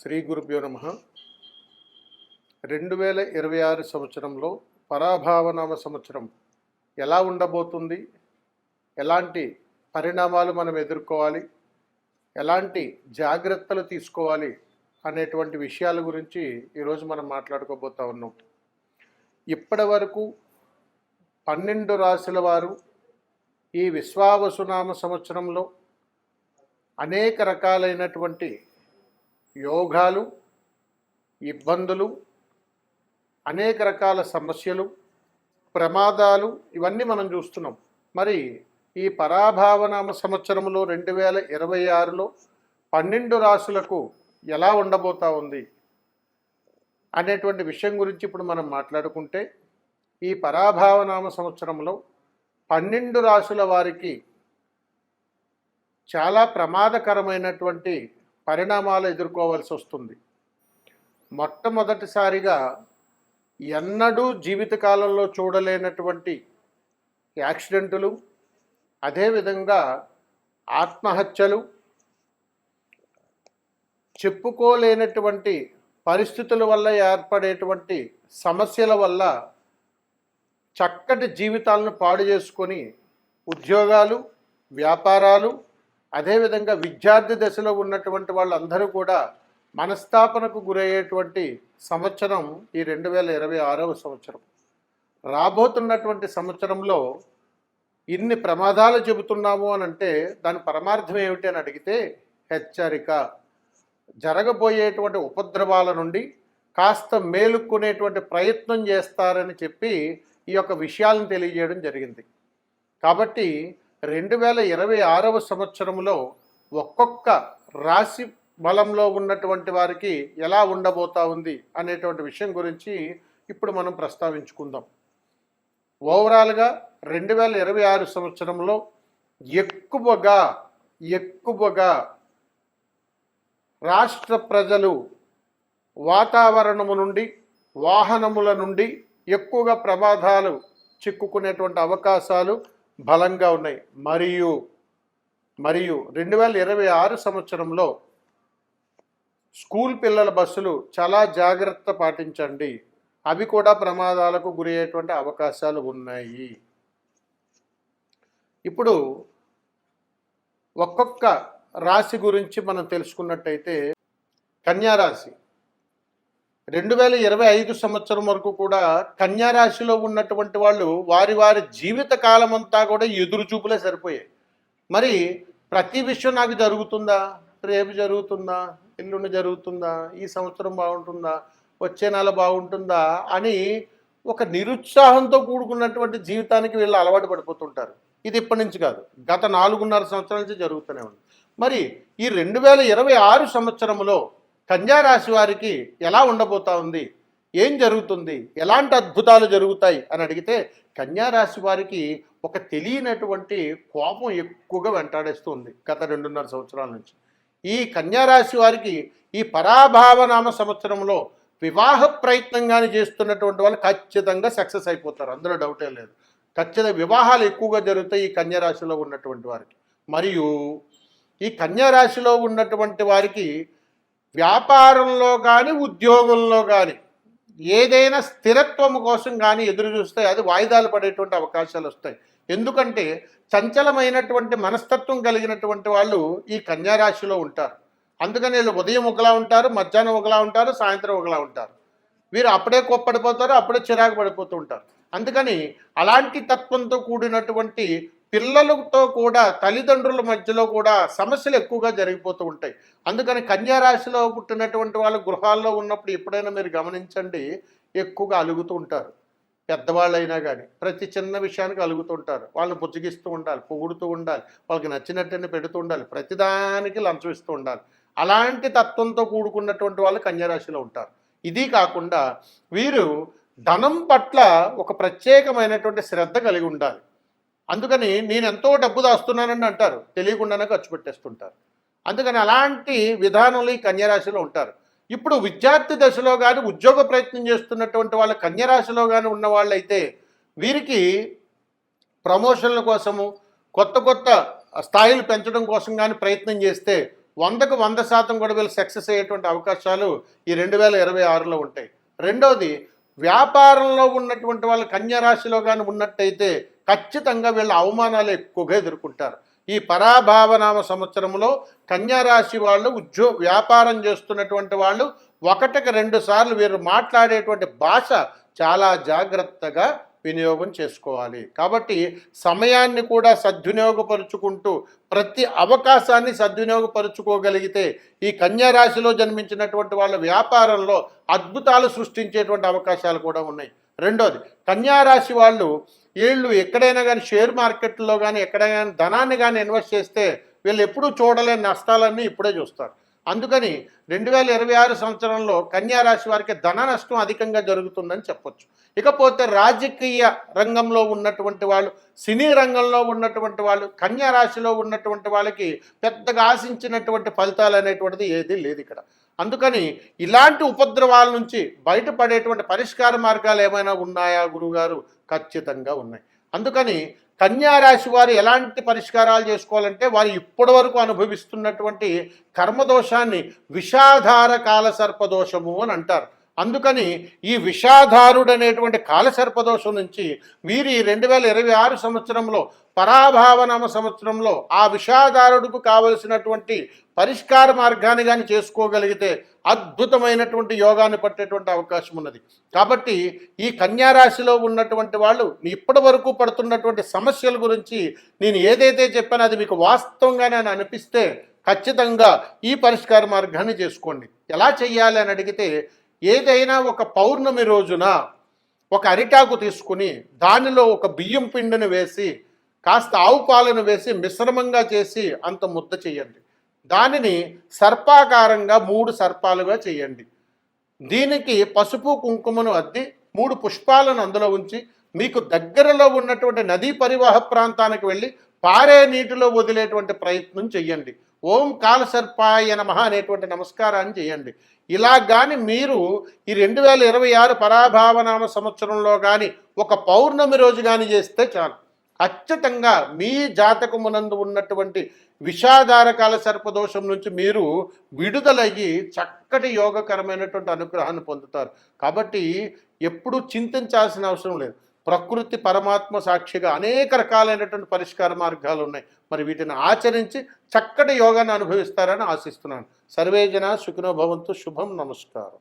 శ్రీ గురుభ్యో నమః. 2026 సంవత్సరంలో పరాభావనామ సంవత్సరం ఎలా ఉండబోతుంది, ఎలాంటి పరిణామాలు మనం ఎదుర్కోవాలి, ఎలాంటి జాగ్రత్తలు తీసుకోవాలి అనేటువంటి విషయాల గురించి ఈరోజు మనం మాట్లాడుకోబోతా ఉన్నాం. ఇప్పటి వరకు 12 రాశుల వారు ఈ విశ్వావసునామ సంవత్సరంలో అనేక రకాలైనటువంటి యోగాలు, ఇబ్బందులు, అనేక రకాల సమస్యలు, ప్రమాదాలు ఇవన్నీ మనం చూస్తున్నాం. మరి ఈ పరాభావనామ సంవత్సరంలో 2026లో 12 రాశులకు ఎలా ఉండబోతా ఉంది అనేటువంటి విషయం గురించి ఇప్పుడు మనం మాట్లాడుకుంటే, ఈ పరాభావనామ సంవత్సరంలో 12 రాశుల వారికి చాలా ప్రమాదకరమైనటువంటి పరిణామాలు ఎదుర్కోవాల్సి వస్తుంది. మొట్టమొదటిసారిగా ఎన్నడూ జీవితకాలంలో చూడలేనటువంటి యాక్సిడెంటులు, అదేవిధంగా ఆత్మహత్యలు, చెప్పుకోలేనటువంటి పరిస్థితుల వల్ల ఏర్పడేటువంటి సమస్యల వల్ల చక్కటి జీవితాలను పాడు చేసుకొని ఉద్యోగాలు, వ్యాపారాలు, అదేవిధంగా విద్యార్థి దశలో ఉన్నటువంటి వాళ్ళందరూ కూడా మనస్తాపనకు గురయ్యేటువంటి సంవత్సరం ఈ 2026వ సంవత్సరం. రాబోతున్నటువంటి సంవత్సరంలో ఇన్ని ప్రమాదాలు చెబుతున్నాము అని అంటే దాని పరమార్థం ఏమిటి అని అడిగితే, హెచ్చరిక, జరగబోయేటువంటి ఉపద్రవాల నుండి కాస్త మేలుకునేటువంటి ప్రయత్నం చేస్తారని చెప్పి ఈ యొక్క విషయాలను తెలియజేయడం జరిగింది. కాబట్టి 2026వ సంవత్సరంలో ఒక్కొక్క రాశి బలంలో ఉన్నటువంటి వారికి ఎలా ఉండబోతా ఉంది అనేటువంటి విషయం గురించి ఇప్పుడు మనం ప్రస్తావించుకుందాం. ఓవరాల్గా 2026 సంవత్సరంలో ఎక్కువగా రాష్ట్ర ప్రజలు వాతావరణము నుండి, వాహనముల నుండి ఎక్కువగా ప్రమాదాలు చిక్కుకునేటువంటి అవకాశాలు బలంగా ఉన్నాయి. మరియు 2026 సంవత్సరంలో స్కూల్ పిల్లల బస్సులు చాలా జాగ్రత్త పాటించండి, అవి కూడా ప్రమాదాలకు గురయ్యేటువంటి అవకాశాలు ఉన్నాయి. ఇప్పుడు ఒక్కొక్క రాశి గురించి మనం తెలుసుకున్నట్టయితే, కన్యారాశి 2025 సంవత్సరం వరకు కూడా కన్యారాశిలో ఉన్నటువంటి వాళ్ళు వారి జీవిత కాలం అంతా కూడా ఎదురు చూపులే సరిపోయాయి. మరి ప్రతి విషయం నాకు జరుగుతుందా, రేపు జరుగుతుందా, ఎల్లుండి జరుగుతుందా, ఈ సంవత్సరం బాగుంటుందా, వచ్చే నెల బాగుంటుందా అని ఒక నిరుత్సాహంతో కూడుకున్నటువంటి జీవితానికి వీళ్ళు అలవాటు పడిపోతుంటారు. ఇది ఇప్పటి నుంచి కాదు, గత 4.5 సంవత్సరాల నుంచి జరుగుతూనే ఉంది. మరి ఈ 2026 సంవత్సరంలో కన్యారాశి వారికి ఎలా ఉండబోతా ఉంది, ఏం జరుగుతుంది, ఎలాంటి అద్భుతాలు జరుగుతాయి అని అడిగితే, కన్యారాశి వారికి ఒక తెలియనటువంటి కోపం ఎక్కువగా వెంటాడేస్తుంది గత 2.5 సంవత్సరాల నుంచి. ఈ కన్యారాశి వారికి ఈ పరాభావనామ సంవత్సరంలో వివాహ ప్రయత్నంగానే చేస్తున్నటువంటి వాళ్ళు ఖచ్చితంగా సక్సెస్ అయిపోతారు, అందులో డౌటే లేదు. ఖచ్చితంగా వివాహాలు ఎక్కువగా జరుగుతాయి ఈ కన్యారాశిలో ఉన్నటువంటి వారికి. మరియు ఈ కన్యారాశిలో ఉన్నటువంటి వారికి వ్యాపారంలో కానీ, ఉద్యోగంలో కానీ ఏదైనా స్థిరత్వం కోసం కానీ ఎదురు చూస్తే అది వాయిదాలు పడేటువంటి అవకాశాలు వస్తాయి. ఎందుకంటే చంచలమైనటువంటి మనస్తత్వం కలిగినటువంటి వాళ్ళు ఈ కన్యారాశిలో ఉంటారు. అందుకని వీళ్ళు ఉదయం ఒకలా ఉంటారు, మధ్యాహ్నం ఒకలా ఉంటారు, సాయంత్రం ఒకలా ఉంటారు. వీరు అప్పుడే కోప్పడిపోతారు, అప్పుడే చిరాకు పడిపోతూ ఉంటారు. అందుకని అలాంటి తత్వంతో కూడినటువంటి పిల్లలతో కూడా, తల్లిదండ్రుల మధ్యలో కూడా సమస్యలు ఎక్కువగా జరిగిపోతూ ఉంటాయి. అందుకని కన్యారాశిలో పుట్టినటువంటి వాళ్ళ గృహాల్లో ఉన్నప్పుడు ఎప్పుడైనా మీరు గమనించండి, ఎక్కువగా అలుగుతూ ఉంటారు. పెద్దవాళ్ళైనా కానీ ప్రతి చిన్న విషయానికి అలుగుతూ ఉంటారు. వాళ్ళని బుజ్జగిస్తూ ఉండాలి, పొగుడుతూ ఉండాలి, వాళ్ళకి నచ్చినట్టుని పెడుతూ ఉండాలి, ప్రతిదానికి లంచం ఇస్తూ ఉండాలి. అలాంటి తత్వంతో కూడుకున్నటువంటి వాళ్ళు కన్యారాశిలో ఉంటారు. ఇది కాకుండా వీరు ధనం పట్ల ఒక ప్రత్యేకమైనటువంటి శ్రద్ధ కలిగి ఉండాలి. అందుకని నేను ఎంతో డబ్బు దాస్తున్నానని అంటారు, తెలియకుండానే ఖర్చు పెట్టేస్తుంటారు. అందుకని అలాంటి విధానంలో ఈ కన్యారాశిలో ఉంటారు. ఇప్పుడు విద్యార్థి దశలో కానీ, ఉద్యోగ ప్రయత్నం చేస్తున్నటువంటి వాళ్ళ కన్యారాశిలో కానీ ఉన్న వాళ్ళైతే వీరికి ప్రమోషన్ల కోసము, కొత్త స్థాయిలు పెంచడం కోసం కానీ ప్రయత్నం చేస్తే 100కు 100% కూడా వీళ్ళు సక్సెస్ అయ్యేటువంటి అవకాశాలు ఈ 2026లో ఉంటాయి. రెండవది, వ్యాపారంలో ఉన్నటువంటి వాళ్ళు కన్యా రాశిలో కానీ ఉన్నట్టయితే ఖచ్చితంగా వీళ్ళ అవమానాలు ఎక్కువగా ఎదుర్కొంటారు. ఈ పరాభావనామ సంవత్సరంలో కన్యా రాశి వాళ్ళు వ్యాపారం చేస్తున్నటువంటి వాళ్ళు 1కి 2 సార్లు వీరు మాట్లాడేటువంటి భాష చాలా జాగ్రత్తగా వినియోగం చేసుకోవాలి. కాబట్టి సమయాన్ని కూడా సద్వినియోగపరుచుకుంటూ ప్రతి అవకాశాన్ని సద్వినియోగపరుచుకోగలిగితే ఈ కన్యా రాశిలో జన్మించినటువంటి వాళ్ళ వ్యాపారంలో అద్భుతాలు సృష్టించేటువంటి అవకాశాలు కూడా ఉన్నాయి. రెండోది, కన్యా రాశి వాళ్ళు వీళ్ళు ఎక్కడైనా కానీ షేర్ మార్కెట్లో కానీ ఎక్కడైనా ధనాన్ని కానీ ఇన్వెస్ట్ చేస్తే వీళ్ళు ఎప్పుడూ చూడలేని నష్టాలన్నీ ఇప్పుడే చూస్తారు. అందుకని 2026 సంవత్సరంలో కన్యా రాశి వారికి ధన నష్టం అధికంగా జరుగుతుందని చెప్పొచ్చు. ఇకపోతే రాజకీయ రంగంలో ఉన్నటువంటి వాళ్ళు, సినీ రంగంలో ఉన్నటువంటి వాళ్ళు, కన్యా రాశిలో ఉన్నటువంటి వాళ్ళకి పెద్దగా ఆశించినటువంటి ఫలితాలు అనేటువంటిది ఏదీ లేదు ఇక్కడ. అందుకని ఇలాంటి ఉపద్రవాల నుంచి బయటపడేటువంటి పరిష్కార మార్గాలు ఏమైనా ఉన్నాయా గురువుగారు? ఖచ్చితంగా ఉన్నాయి. అందుకని కన్యా రాశి వారు ఎలాంటి పరిష్కారాలు చేసుకోవాలంటే, వారు ఇప్పటి వరకు అనుభవిస్తున్నటువంటి కర్మదోషాన్ని విషాధార కాలసర్పదోషము అని అంటారు. అందుకని ఈ విషాధారుడు అనేటువంటి కాలసర్పదోషం నుంచి వీరు ఈ 2026 సంవత్సరంలో పరాభావనామ సంవత్సరంలో ఆ విషాధారుడికి కావలసినటువంటి పరిష్కార మార్గాన్ని కానీ చేసుకోగలిగితే అద్భుతమైనటువంటి యోగాన్ని పట్టేటువంటి అవకాశం ఉన్నది. కాబట్టి ఈ కన్యా రాశిలో ఉన్నటువంటి వాళ్ళు ఇప్పటి వరకు పడుతున్నటువంటి సమస్యల గురించి నేను ఏదైతే చెప్పానో అది మీకు వాస్తవంగా నేను అనిపిస్తే ఖచ్చితంగా ఈ పరిష్కార మార్గాన్ని చేసుకోండి. ఎలా చెయ్యాలి అని అడిగితే, ఏదైనా ఒక పౌర్ణమి రోజున ఒక అరిటాకు తీసుకుని దానిలో ఒక బియ్యం పిండిని వేసి కాస్త ఆవు పాలను వేసి మిశ్రమంగా చేసి అంత ముద్ద చేయండి. దానిని సర్పాకారంగా 3 సర్పాలుగా చేయండి. దీనికి పసుపు కుంకుమను అద్ది 3 పుష్పాలను అందులో ఉంచి మీకు దగ్గరలో ఉన్నటువంటి నదీ పరివాహ ప్రాంతానికి వెళ్ళి పారే నీటిలో వదిలేటువంటి ప్రయత్నం చెయ్యండి. ఓం కాలసర్పాయ నమః అనేటువంటి నమస్కారాన్ని చేయండి. ఇలా కానీ మీరు ఈ 2026 పరాభావనామ సంవత్సరంలో కానీ ఒక పౌర్ణమి రోజు కానీ చేస్తే చాలు, ఖచ్చితంగా మీ జాతకమునందు ఉన్నటువంటి విషాధార కాల సర్పదోషం నుంచి మీరు విడుదలయ్యి చక్కటి యోగకరమైనటువంటి అనుగ్రహాన్ని పొందుతారు. కాబట్టి ఎప్పుడూ చింతించాల్సిన అవసరం లేదు. ప్రకృతి పరమాత్మ సాక్షిగా అనేక రకాలైనటువంటి పరిష్కార మార్గాలు ఉన్నాయి. మరి వీటిని ఆచరించి చక్కటి యోగాన్ని అనుభవిస్తారని ఆశిస్తున్నాను. సర్వేజన సుఖినో భవంతు. శుభం. నమస్కారం.